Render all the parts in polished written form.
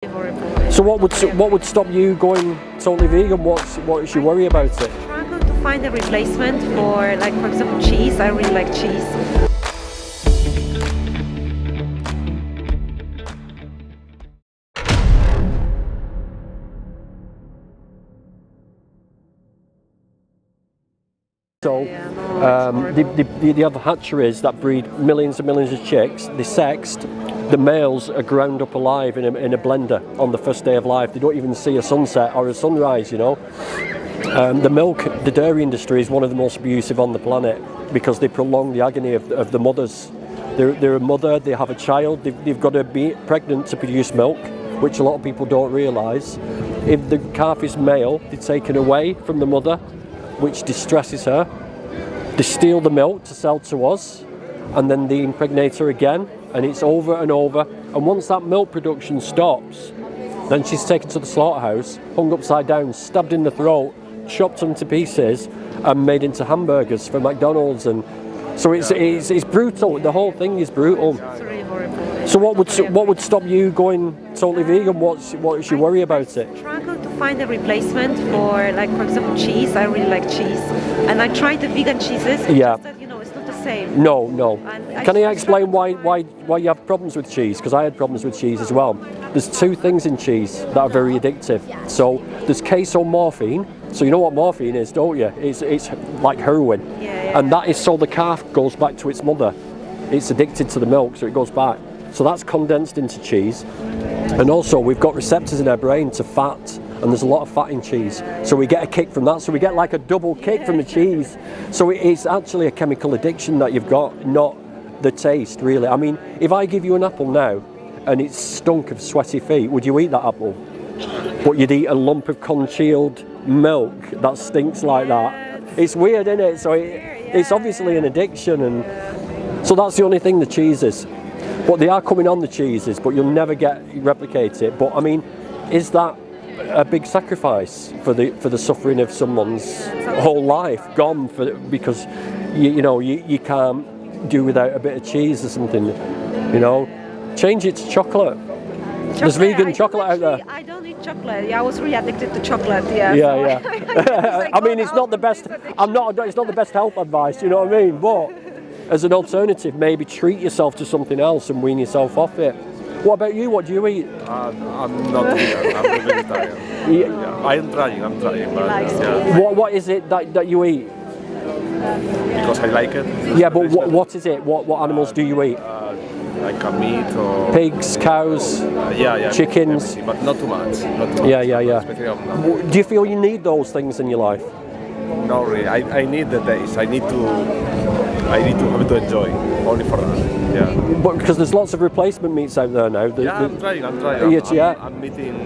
Horrible. So what would stop you going totally vegan? What is your worry about it? I struggle to find a replacement for, like, for example, cheese. I really like cheese. So they have hatcheries that breed millions and millions of chicks. They're sexed. The males are ground up alive in a blender on the first day of life. They don't even see a sunset or a sunrise, you know. The dairy industry is one of the most abusive on the planet because they prolong the agony of the mothers. They're a mother, they have a child, they've got to be pregnant to produce milk, which a lot of people don't realise. If the calf is male, they're taken away from the mother, which distresses her. They steal the milk to sell to us, and then they impregnate her again, and it's over and over. And once that milk production stops, then she's taken to the slaughterhouse, hung upside down, stabbed in the throat, chopped into pieces, and made into hamburgers for McDonald's. And so it's brutal. The whole thing is brutal. It's really horrible. So what would stop you going totally vegan? What is your worry about it? I struggle to find a replacement for, like, for example, cheese. I really like cheese, and I tried the vegan cheeses. Yeah. Just that, it's not the same. No. Can I I explain why you have problems with cheese? Because I had problems with cheese as well. There's two things in cheese that are very addictive. So there's casomorphine. So you know what morphine is, don't you? It's like heroin. And that is so the calf goes back to its mother. It's addicted to the milk, so it goes back. So that's condensed into cheese. And also we've got receptors in our brain to fat, and there's a lot of fat in cheese. So we get a kick from that. So we get like a double kick from the cheese. So it's actually a chemical addiction that you've got, not the taste really. I mean, if I give you an apple now and it's stunk of sweaty feet, would you eat that apple? But you'd eat a lump of congealed milk that stinks like that. It's weird, isn't it? So it's obviously an addiction, and so that's the only thing the cheese is. But they are coming on, the cheeses, but you'll never replicate it. But I mean, is that a big sacrifice for the suffering of someone's whole life gone because you can't do without a bit of cheese or something, change it to chocolate. There's vegan chocolate out there. I don't eat chocolate. Yeah, I was really addicted to chocolate. Yeah. I mean, it's not the best. It's not the best health advice. You know what I mean? But as an alternative, maybe treat yourself to something else and wean yourself off it. What about you? What do you eat? I'm not vegan. I'm a vegetarian. Yeah. I'm trying. But, What is it that you eat? because I like it. Yeah, but what is it? What animals do you eat? Like a meat or Pigs, cows, chickens. everything, but not too much. Yeah. Especially of now. Do you feel you need those things in your life? No, really. I need the taste. I need to have to enjoy only for that. Yeah. But because there's lots of replacement meats out there now. I'm trying. I'm eating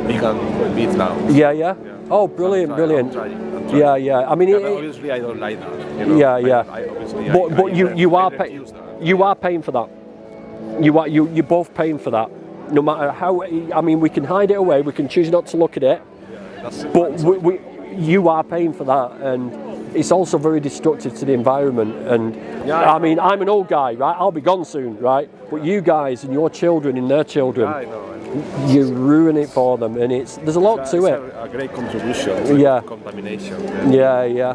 vegan meat now. Yeah. Oh, brilliant. I'm trying. Yeah. I mean, but obviously I don't like that. Yeah. But you are paying for that. You're both paying for that. No matter how. I mean, we can hide it away. We can choose not to look at it. But you are paying for that, and it's also very destructive to the environment. And I mean, I'm an old guy, right? I'll be gone soon, right? But you guys and your children and their children, I know. you ruin it for them, and there's a lot to it. A great contribution to contamination. Yeah.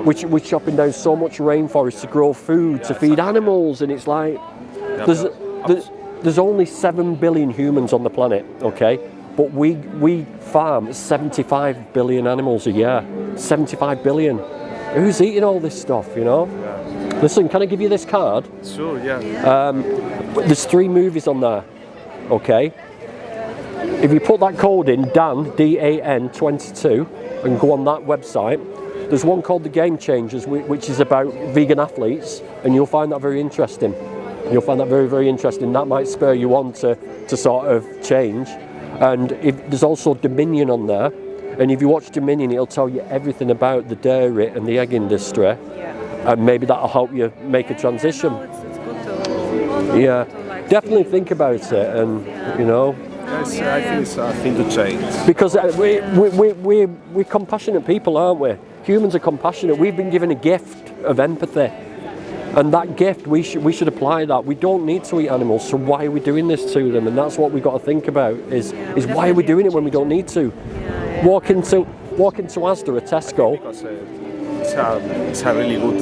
We're chopping down so much rainforest to grow food, to feed animals, and it's like there's only 7 billion humans on the planet, okay? But we farm 75 billion animals a year. 75 billion. Who's eating all this stuff, Yeah. Listen, can I give you this card? Sure, yeah. There's 3 movies on there, okay? If you put that code in, Dan, DAN 22, and go on that website, there's one called The Game Changers, which is about vegan athletes, and you'll find that very interesting. You'll find that very, very interesting. That might spur you on to sort of change. And there's also Dominion on there, and if you watch Dominion, it'll tell you everything about the dairy and the egg industry, and maybe that'll help you make a transition. It's good to Definitely think about it, and Yes, I think it's a thing to change. because we're compassionate people, aren't we? Humans are compassionate. We've been given a gift of empathy. And that gift, we should apply that. We don't need to eat animals, so why are we doing this to them? And that's what we've got to think about, is why are we doing it when we don't need to? Walk into Asda or Tesco. Because it's a really good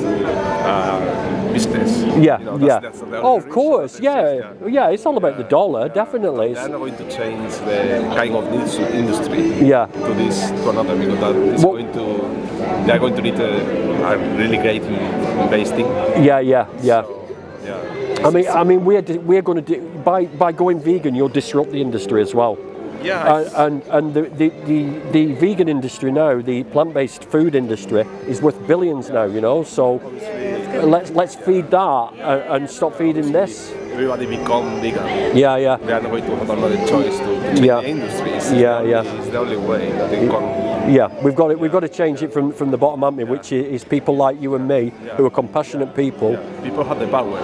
business. Yeah, You know, yeah. that's the Oh, of reason course, that yeah. Yeah, it's all about the dollar, definitely. They're not going to change the kind of industry Yeah. to another, because that is they're going to need a really great investing. Yeah. So, yeah. I mean, we're going to do by going vegan, you'll disrupt the industry as well. Yeah. And the vegan industry now, the plant-based food industry, is worth billions now. You know, so let's feed that and stop feeding this. Everybody become vegan. Yeah. They are not going to have another choice to change the industry. It's the only way that they can. Yeah, we've got to change it from the bottom, haven't we? Which is people like you and me, who are compassionate people. Yeah. People have the power.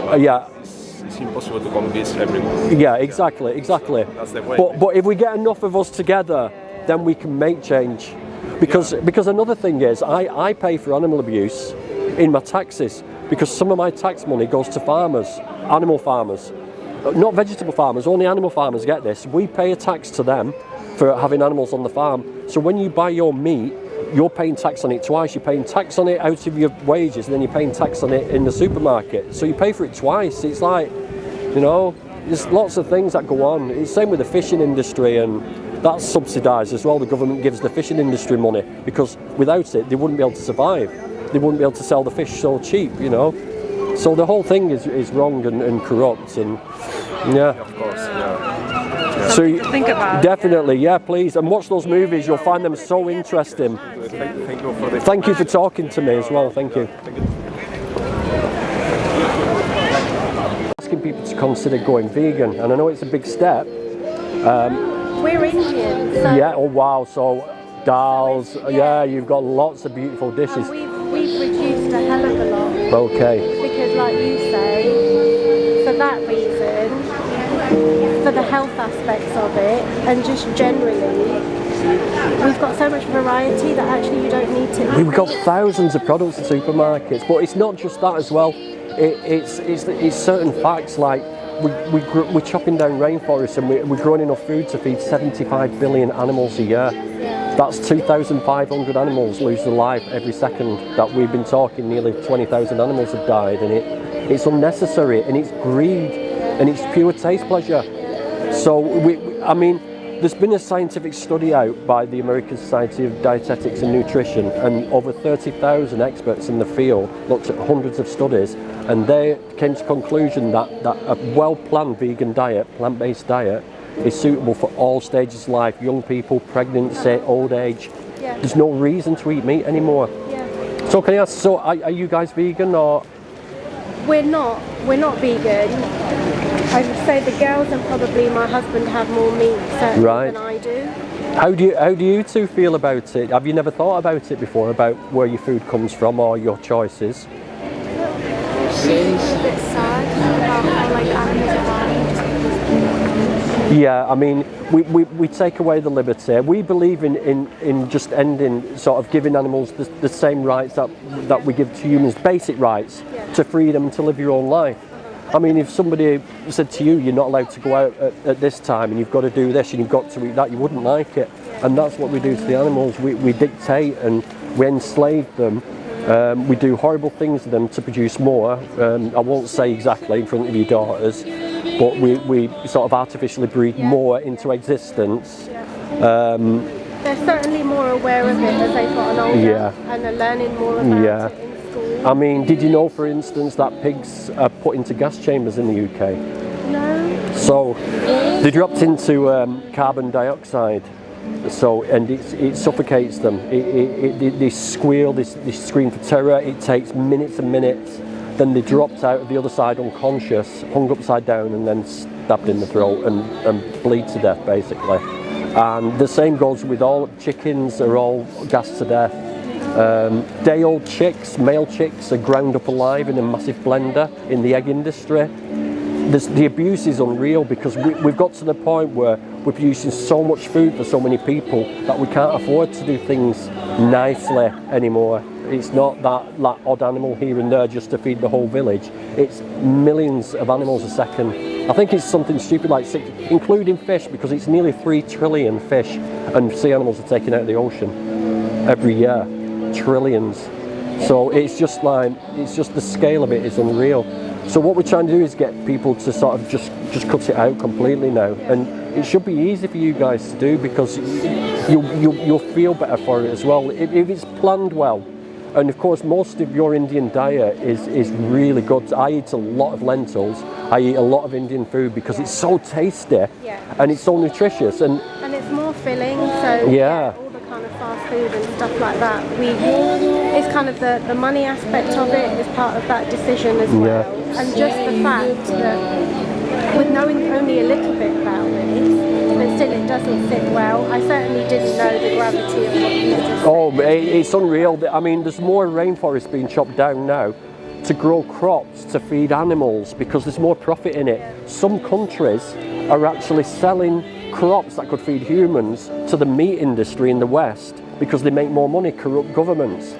It's impossible to convince everyone. Yeah, exactly. That's the way. But if we get enough of us together, then we can make change. Because another thing is, I pay for animal abuse in my taxes, because some of my tax money goes to farmers, animal farmers, not vegetable farmers. Only animal farmers get this. We pay a tax to them for having animals on the farm. So when you buy your meat, you're paying tax on it twice. You're paying tax on it out of your wages, and then you're paying tax on it in the supermarket. So you pay for it twice. It's like, you know, there's lots of things that go on. It's the same with the fishing industry, and that's subsidised as well. The government gives the fishing industry money, because without it, they wouldn't be able to survive. They wouldn't be able to sell the fish so cheap, you know. So the whole thing is wrong and corrupt, and yeah. Of course, yeah. So think about. Definitely, yeah, please, and watch those movies. You'll find them so interesting. Thank you for talking to me as well. Thank you. Asking people to consider going vegan, and I know it's a big step. We're Indian, so Yeah. Oh wow. So dals. Yeah, you've got lots of beautiful dishes. we've reduced a hell of a lot. Okay. Because like you say, for that reason, for the health aspects of it, and just generally, we've got so much variety that actually you don't need to. We've got thousands of products in supermarkets, but it's not just that as well. It's certain facts, like we're chopping down rainforests, and we're growing enough food to feed 75 billion animals a year. That's 2,500 animals lose their life every second that we've been talking. Nearly 20,000 animals have died, and it's unnecessary, and it's greed, and it's pure taste pleasure. So I mean, there's been a scientific study out by the American Society of Dietetics and Nutrition, and over 30,000 experts in the field looked at hundreds of studies, and they came to the conclusion that a well-planned vegan diet, plant-based diet, is suitable for all stages of life: young people, pregnancy, old age. Yeah. There's no reason to eat meat anymore. Yeah. So can I ask, so are you guys vegan, or? We're not vegan. I would say the girls and probably my husband have more meat certainly Right. than I do. How do you two feel about it? Have you never thought about it before, about where your food comes from or your choices? It's a bit sad about how like animals are dying just because. Yeah, I mean, we take away the liberty. We believe in just ending, sort of giving animals the same rights that we give to humans, basic rights, to freedom to live your own life. I mean, if somebody said to you, you're not allowed to go out at this time, and you've got to do this, and you've got to eat that, you wouldn't like it. And that's what we do to the animals. We dictate and we enslave them. We do horrible things to them to produce more. I won't say exactly in front of your daughters, but we sort of artificially breed more into existence. They're certainly more aware of it as they've gotten older and are learning more about it in school. I mean, did you know, for instance, that pigs are put into gas chambers in the UK? No. So they dropped into carbon dioxide. So, and it suffocates them. They squeal, they scream for terror. It takes minutes and minutes. Then they dropped out of the other side unconscious, hung upside down, and then stabbed in the throat and bleed to death, basically. And the same goes with all chickens, are all gassed to death. Day-old chicks, male chicks, are ground up alive in a massive blender in the egg industry. The abuse is unreal, because we've got to the point where we're producing so much food for so many people that we can't afford to do things nicely anymore. It's not that odd animal here and there just to feed the whole village. It's millions of animals a second. I think it's something stupid like 6, including fish, because it's nearly 3 trillion fish and sea animals are taken out of the ocean every year. Trillions. So it's just the scale of it is unreal. So what we're trying to do is get people to sort of just cut it out completely now, and it should be easy for you guys to do, because you'll feel better for it as well if it's planned well. And of course, most of your Indian diet is really good. I eat a lot of lentils. I eat a lot of Indian food because it's so tasty and it's so nutritious, and it's more filling. So yeah. All the kind of fast food and stuff like that. It's kind of the money aspect of it is part of that decision as well. And just the fact that with knowing only a little bit about this, but still it doesn't sit well. I certainly didn't know the gravity of what you just said. Oh, it's unreal. I mean, there's more rainforest being chopped down now to grow crops to feed animals because there's more profit in it. Some countries are actually selling crops that could feed humans to the meat industry in the West because they make more money, corrupt governments.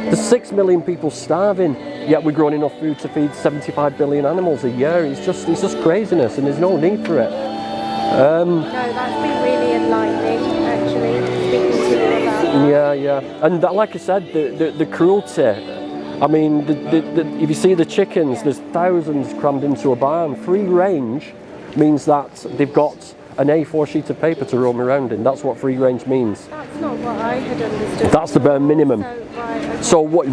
There's 6 million people starving, yet we're growing enough food to feed 75 billion animals a year. It's just craziness, and there's no need for it. No, that's been really enlightening, actually, speaking to you about that. Yeah. And like I said, the cruelty. I mean, if you see the chickens, there's thousands crammed into a barn. Free range means that they've got an A4 sheet of paper to roam around in. That's what free range means. That's not what I had understood. That's the bare minimum. So what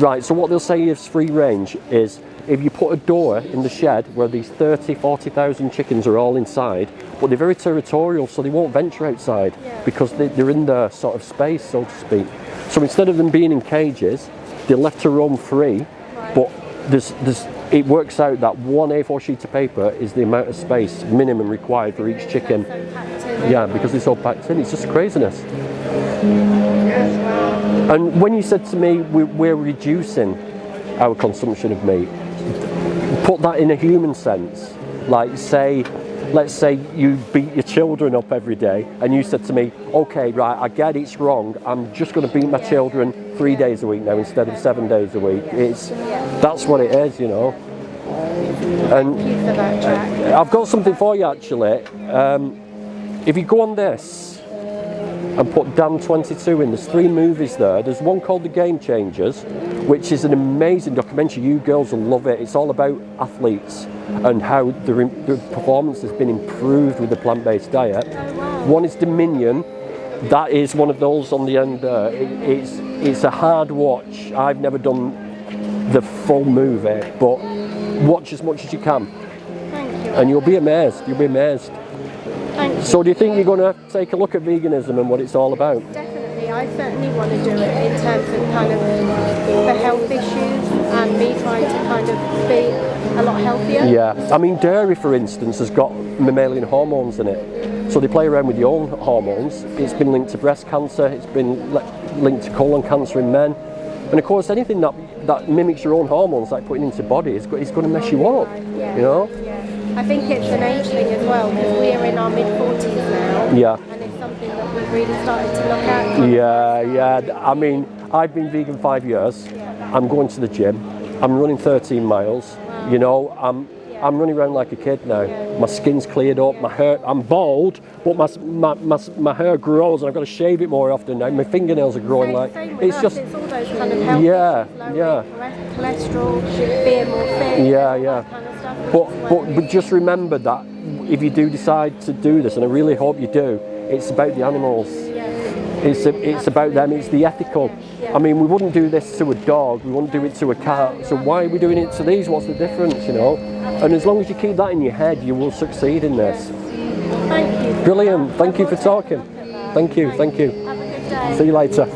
they'll say is free range is if you put a door in the shed where these 30, 40,000 chickens are all inside, but they're very territorial, so they won't venture outside because they're in their sort of space, so to speak. So instead of them being in cages, they're left to roam free, but it works out that one A4 sheet of paper is the amount of space minimum required for each chicken. Yeah, because it's all packed in. It's just craziness. And when you said to me we're reducing our consumption of meat, put that in a human sense. Like let's say you beat your children up every day and you said to me, okay, right, I get it's wrong, I'm just going to beat my children 3 days a week now instead of 7 days a week. That's what it is, you know. And thank you for that, Jack. I've got something for you actually. If you go on this and put Dan 22 in, there's 3 movies there. There's one called The Game Changers, which is an amazing documentary. You girls will love it. It's all about athletes and how their performance has been improved with the plant-based diet. One is Dominion. That is one of those on the end there. It's a hard watch. I've never done the full movie, but watch as much as you can. Thank you. And you'll be amazed. You'll be amazed. Thank you. So do you think you're going to take a look at veganism and what it's all about? Definitely, I certainly want to do it in terms of kind of the health issues and me trying to kind of be a lot healthier. Yeah, I mean dairy for instance has got mammalian hormones in it. So they play around with your own hormones. It's been linked to breast cancer, it's been linked to colon cancer in men. And of course anything that mimics your own hormones, like putting into body, is going to mess you up, Yeah. you know? Yeah. I think it's an age thing as well, because we're in our mid-40s now. Yeah. And it's something that we've really started to look at. Yeah. I mean, I've been vegan 5 years. I'm going to the gym. I'm running 13 miles. Wow. You know, I'm running around like a kid now. My skin's cleared up. My hair, I'm bald, but my hair grows, and I've got to shave it more often now. My fingernails are growing like it's just it's all those kind of health issues, cholesterol, being more fit, that kind of stuff. But just remember that if you do decide to do this, and I really hope you do, it's about the animals. It's about them. It's the ethical. I mean, we wouldn't do this to a dog. We wouldn't do it to a cat. So why are we doing it to these? What's the difference, you know? And as long as you keep that in your head, you will succeed in this. Thank you. Brilliant. Thank you for talking. Thank you. Have a good day. See you later.